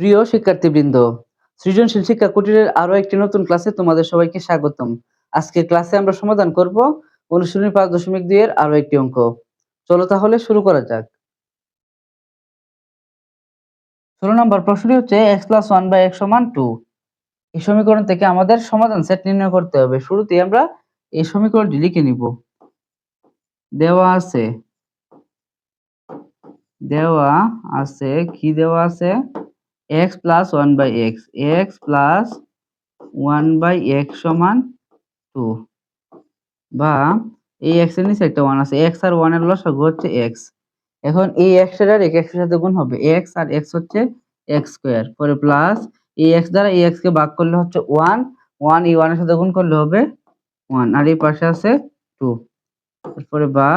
প্রিয় শিক্ষার্থীবৃন্দ, সৃজনশীল শিক্ষা কুটিরের আরো একটি নতুন ক্লাসে তোমাদের সবাইকে স্বাগতম। আজকের ক্লাসে আমরা সমাধান করব অনুশীলনী 5.2 এর আরো একটি অঙ্ক। চলো তাহলে শুরু করা যাক। 16 নম্বর প্রশ্নটি হচ্ছে x + 1/x = 2। এই সমীকরণ থেকে আমাদের সমাধান সেট নির্ণয় করতে হবে। শুরুতেই আমরা এই সমীকরণটি লিখে নিব। দেওয়া আছে কি দেওয়া আছে x + 1/x, x + 1/x = 2, বা এই x এর নিচে একটা 1 আছে, x আর 1 এর লসাগু হচ্ছে x। এখন এই x এর ডাইরেক্ট x এর সাথে গুণ হবে, x আর x হচ্ছে x স্কয়ার, পরে প্লাস এই x দ্বারা এই x কে ভাগ করলে হচ্ছে 1, 1 এই 1 এর সাথে গুণ করলে হবে 1, আর এই পাশে আছে 2। তারপরে বা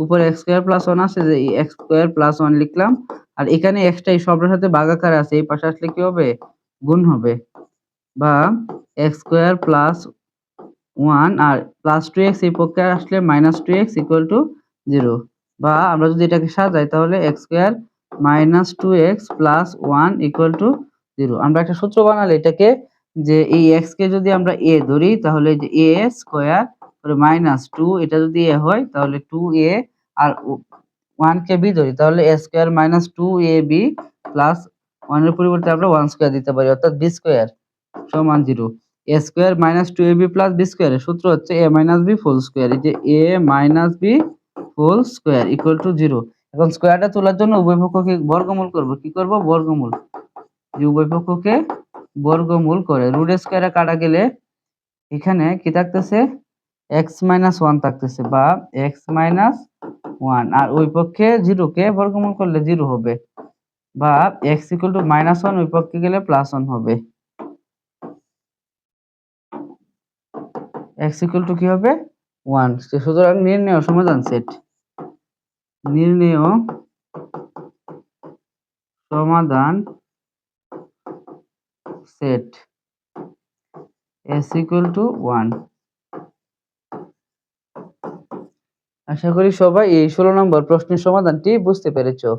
উপরে x স্কয়ার প্লাস 1 আছে, যে এই x স্কয়ার প্লাস 1 লিখলাম, আর এখানে x টা এই সবের সাথে ভাগ আকারে আছে, এই পাশে আসলে কি হবে, গুণ হবে, বা x স্কয়ার প্লাস 1 আর প্লাস 2x এই পক্ষে আসলে মাইনাস 2x = 0, বা আমরা যদি এটাকে সাজাই তাহলে x square minus 2x plus 1 = 0। আমরা একটা সূত্র বানালে এটাকে, যে এই x কে যদি আমরা a ধরি তাহলে যে a স্কয়ার পরে মাইনাস 2, এটা যদি a হয় তাহলে 2a, আর 1 কে b ধরি তাহলে a square minus 2ab plus 1 এর পরিবর্তে আমরা 1 স্কয়ার দিতে পারি, অর্থাৎ b স্কয়ার সমান 0। a square minus 2ab plus b স্কয়ারের সূত্র হচ্ছে a minus b whole square. এই যে a minus b whole square = 0। এখন স্কয়ারটা তোলার জন্য উভয় পক্ষকে বর্গমূল করব। কি করব? বর্গমূল। যে উভয় পক্ষকে বর্গমূল করে রুট স্কয়ারে কাটা গেলে এখানে কি থাকতেছে, x - 1 থাকতেছে, বা x - 1, আর ওই পক্ষে 0 কে বর্গমূল করলে 0 হবে, বা x = -1 ওই পক্ষে গেলে +1 হবে। x = কি হবে? 1। সুতরাং নির্ণেয় সমাধান সেট। নির্ণেয় সমাধান সেট s = 1। আশা করি সবাই এই 16 নম্বর প্রশ্নের সমাধানটি বুঝতে পেরেছো।